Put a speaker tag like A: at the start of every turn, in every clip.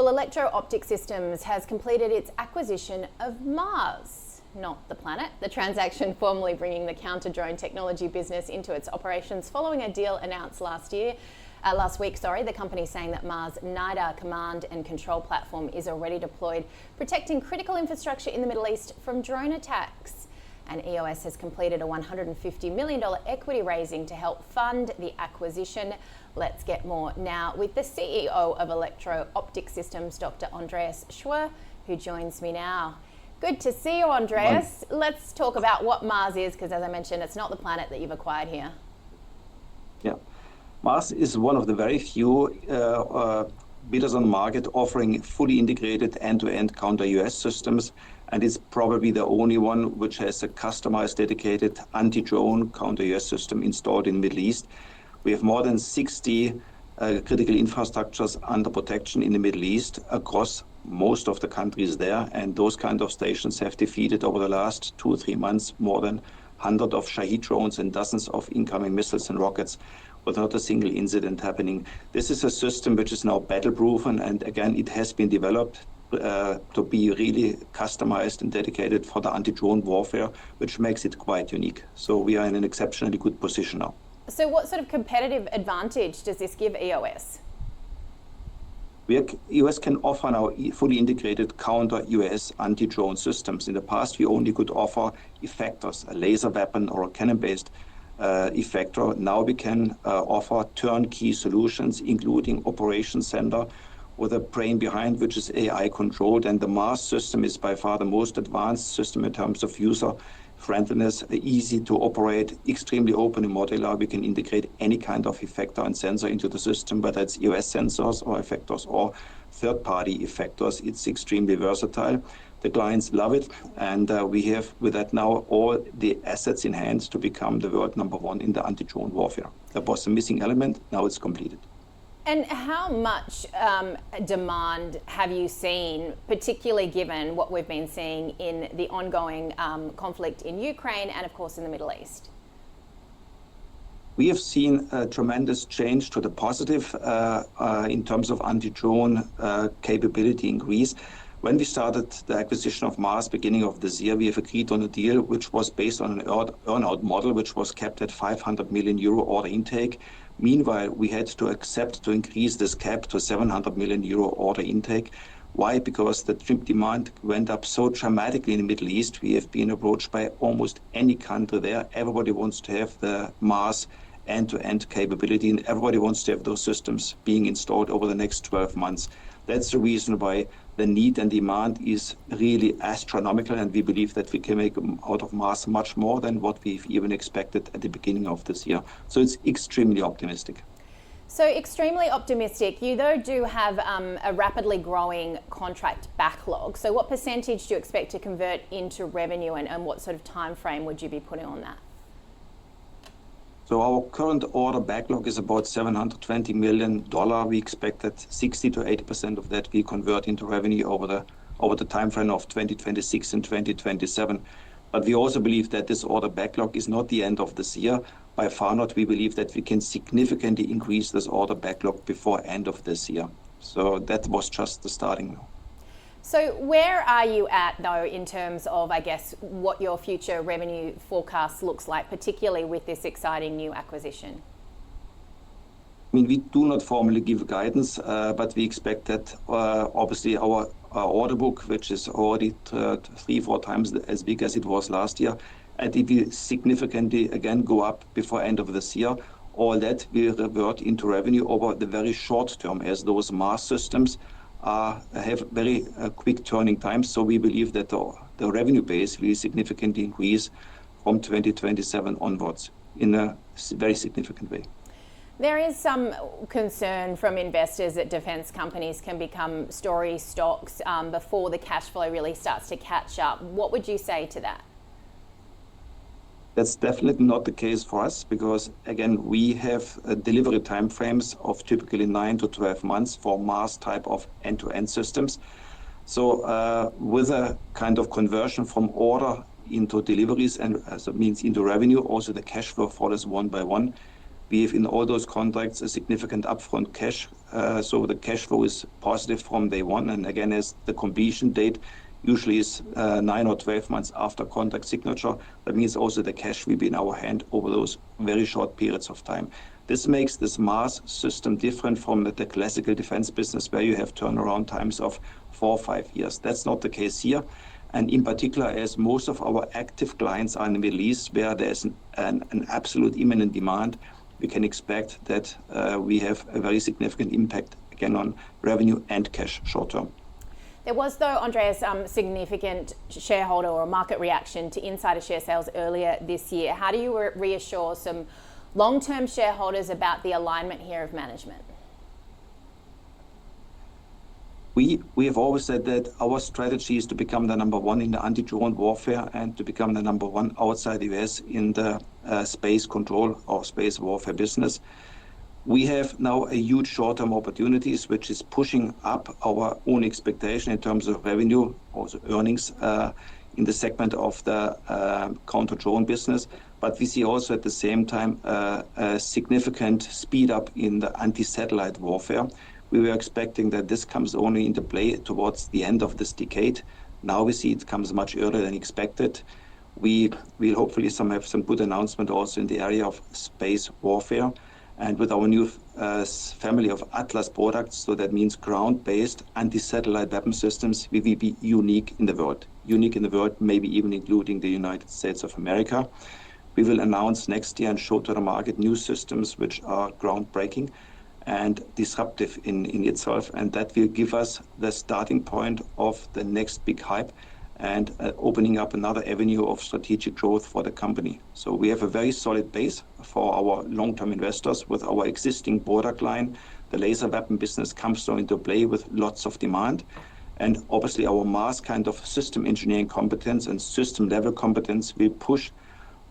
A: Well, Electro Optic Systems has completed its acquisition of MARSS, not the planet. The transaction formally bringing the counter-drone technology business into its operations following a deal announced last week. The company saying that MARSS Needa command and control platform is already deployed, protecting critical infrastructure in the Middle East from drone attacks. And EOS has completed a $150 million equity raising to help fund the acquisition. Let's get more now with the CEO of Electro Optic Systems, Dr Andreas Schwer, who joins me now. Good to see you, Andreas. Let's talk about what MARSS is, because as I mentioned, it's not the planet that you've acquired here.
B: Yeah, MARSS is one of the very few bidders on the market offering fully integrated end-to-end counter-UAS systems, and it's probably the only one which has a customized, dedicated anti-drone counter-UAS system installed in the Middle East. We have more than 60 critical infrastructures under protection in the Middle East across most of the countries there, and those kind of stations have defeated over the last 2 or 3 months more than 100 of Shahed drones and dozens of incoming missiles and rockets with not a single incident happening. This is a system which is now battle-proven, and again, it has been developed to be really customized and dedicated for the anti-drone warfare, which makes it quite unique. So we are in an exceptionally good position now.
A: So what sort of competitive advantage does this give EOS?
B: EOS can offer now fully integrated counter-UAS anti-drone systems. In the past, we only could offer effectors, a laser weapon or a cannon-based effector. Now we can offer turnkey solutions, including operation center with a brain behind, which is AI controlled. And the MARSS system is by far the most advanced system in terms of user friendliness, easy to operate, extremely open and modular. We can integrate any kind of effector and sensor into the system, whether it's EOS sensors or effectors or third-party effectors. It's extremely versatile. The clients love it, and we have with that now all the assets in hand to become the world #1 in the anti-drone warfare. That was the missing element. Now it's completed.
A: And how much demand have you seen, particularly given what we've been seeing in the ongoing conflict in Ukraine and, of course, in the Middle East?
B: We have seen a tremendous change to the positive in terms of anti-drone capability increase. When we started the acquisition of MARSS beginning of this year, we have agreed on a deal which was based on an earn-out model, which was kept at 500 million euro order intake. Meanwhile, we had to accept to increase this cap to 700 million euro order intake. Why? Because the demand went up so dramatically in the Middle East. We have been approached by almost any country there. Everybody wants to have the MARSS end-to-end capability, and everybody wants to have those systems being installed over the next 12 months. That's the reason why the need and demand is really astronomical, and we believe that we can make out of MARSS much more than what we've even expected at the beginning of this year. So it's extremely optimistic.
A: So extremely optimistic. You, though, do have a rapidly growing contract backlog. So what percentage do you expect to convert into revenue, and what sort of time frame would you be putting on that?
B: So our current order backlog is about $720 million. We expect that 60 to 80% of that we convert into revenue over the time frame of 2026 and 2027. But we also believe that this order backlog is not the end of this year. By far not. We believe that we can significantly increase this order backlog before end of this year. So that was just the starting now.
A: So where are you at, though, in terms of, I guess, what your future revenue forecast looks like, particularly with this exciting new acquisition?
B: I mean, we do not formally give guidance, but we expect that obviously our order book, which is already 3-4 times as big as it was last year, and it will significantly again go up before end of this year. All that will revert into revenue over the very short term, as those MARSS systems have very quick turning times. So we believe that the revenue base will significantly increase from 2027 onwards in a very significant way.
A: There is some concern from investors that defence companies can become story stocks before the cash flow really starts to catch up. What would you say to that?
B: That's definitely not the case for us, because again, we have delivery timeframes of typically 9 to 12 months for MARSS type of end-to-end systems. So with a kind of conversion from order into deliveries, and as it means into revenue, also the cash flow follows one by one. We have in all those contracts a significant upfront cash, so the cash flow is positive from day one. And again, as the completion date usually is 9 or 12 months after contract signature, that means also the cash will be in our hand over those very short periods of time. This makes this MARSS system different from the classical defense business where you have turnaround times of 4 or 5 years. That's not the case here. And in particular, as most of our active clients are in the Middle East, where there's an absolute imminent demand, we can expect that we have a very significant impact again on revenue and cash short term.
A: There was, though, Andreas, significant shareholder or market reaction to insider share sales earlier this year. How do you reassure some long-term shareholders about the alignment here of management?
B: We have always said that our strategy is to become the number one in the anti-drone warfare and to become the number one outside the US in the space control or space warfare business. We have now a huge short-term opportunities, which is pushing up our own expectation in terms of revenue, also earnings in the segment of the counter-drone business. But we see also at the same time a significant speed up in the anti-satellite warfare. We were expecting that this comes only into play towards the end of this decade. Now we see it comes much earlier than expected. We will hopefully have some good announcement also in the area of space warfare. And with our new family of Atlas products, so that means ground-based anti-satellite weapon systems, we will be unique in the world. Unique in the world, maybe even including the United States of America. We will announce next year and show to the market new systems which are groundbreaking and disruptive in itself, and that will give us the starting point of the next big hype and opening up another avenue of strategic growth for the company. So we have a very solid base for our long-term investors with our existing product line. The laser weapon business comes now into play with lots of demand, and obviously our MARSS kind of system engineering competence and system level competence will push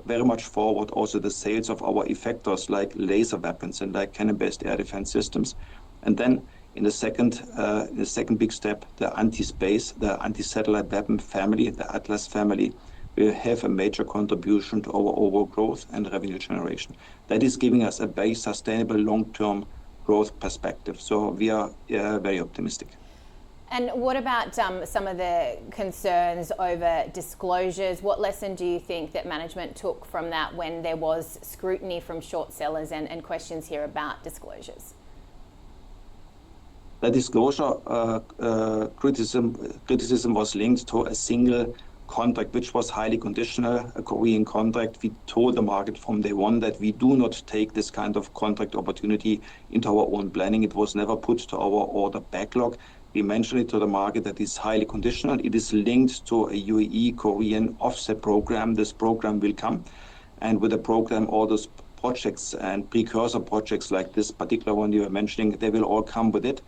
B: very much forward also the sales of our effectors like laser weapons and like cannon-based air defense systems. And then in the second big step, the anti-space, the anti-satellite weapon family, the Atlas family, will have a major contribution to our overall growth and revenue generation. That is giving us a very sustainable long-term growth perspective. So we are very optimistic.
A: And what about some of the concerns over disclosures? What lesson do you think that management took from that when there was scrutiny from short sellers and questions here about disclosures?
B: The disclosure criticism was linked to a single contract, which was highly conditional, a Korean contract. We told the market from day one that we do not take this kind of contract opportunity into our own planning. It was never put to our order backlog. We mentioned it to the market that it's highly conditional. It is linked to a UAE Korean offset program. This program will come. And with the program, all those projects and precursor projects like this particular one you were mentioning, they will all come with it.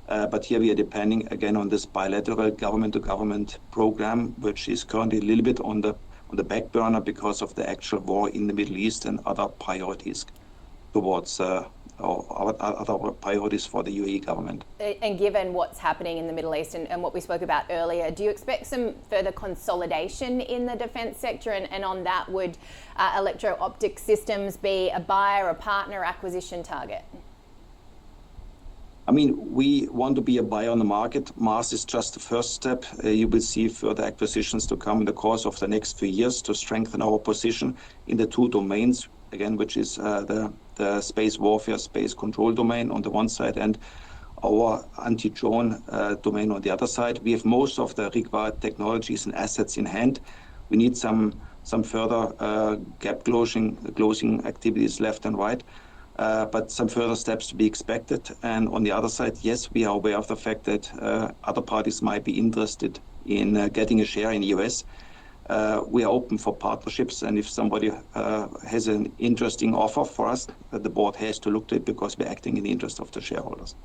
B: But here we are depending again on this bilateral government-to-government program, which is currently a little bit on the back burner because of the actual war in the Middle East and other priorities towards other priorities for the UAE government.
A: And given what's happening in the Middle East and what we spoke about earlier, do you expect some further consolidation in the defense sector? And on that, would Electro Optic Systems be a buyer, a partner, acquisition target?
B: I mean, we want to be a buyer on the market. MARSS is just the first step. You will see further acquisitions to come in the course of the next few years to strengthen our position in the two domains, again, which is the space warfare, space control domain on the one side and our anti-drone domain on the other side. We have most of the required technologies and assets in hand. We need some further gap closing activities left and right. But some further steps to be expected. And on the other side, yes, we are aware of the fact that other parties might be interested in getting a share in EOS. We are open for partnerships, and if somebody has an interesting offer for us, the board has to look at it because we're acting in the interest of the shareholders.